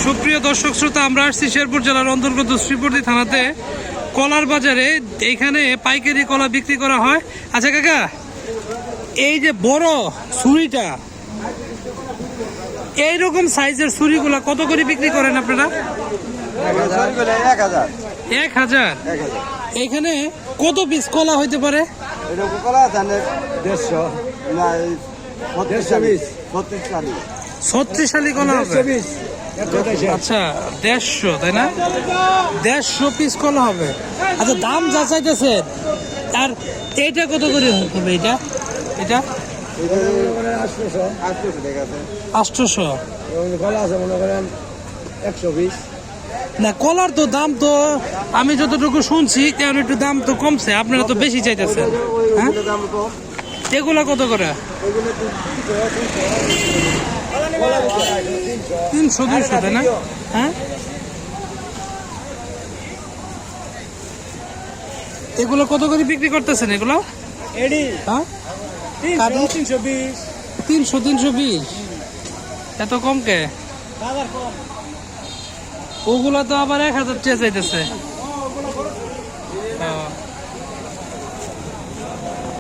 সুপ্রিয় দর্শক শ্রোতা, আমরা আসছি শেরপুর জেলার অন্তর্গত শ্রীপর্দি থানাতে কলার বাজারে। এইখানে পাইকারি কলা বিক্রি করা হয়। আচ্ছা কাকা, এই যে বড় ছুরিটা, এইরকম সাইজের ছুরিগুলা কত করে বিক্রি করেন আপনারা? 1000। এইখানে কত পিস কলা হইতে পারে? 36 সালি কলা হবে। আচ্ছা, 150, তাই না? 150 পিস কলা হবে। আচ্ছা, দাম যা চাইতেছে, আর এইটা কত করে হবে? এটা 800। না, কলার তো দাম তো আমি যতটুকু শুনছি তেমন একটু দাম তো কমছে, আপনারা তো বেশি চাইতেছেন। হ্যাঁ, এগুলা কত করে? 300-200, তাই না? হ্যাঁ, এগুলো কত করে বিক্রি করতেছেন এগুলো? হ্যাঁ, 300-320। এত কম কে? ওগুলা তো আবার 1000 চাইতেছে।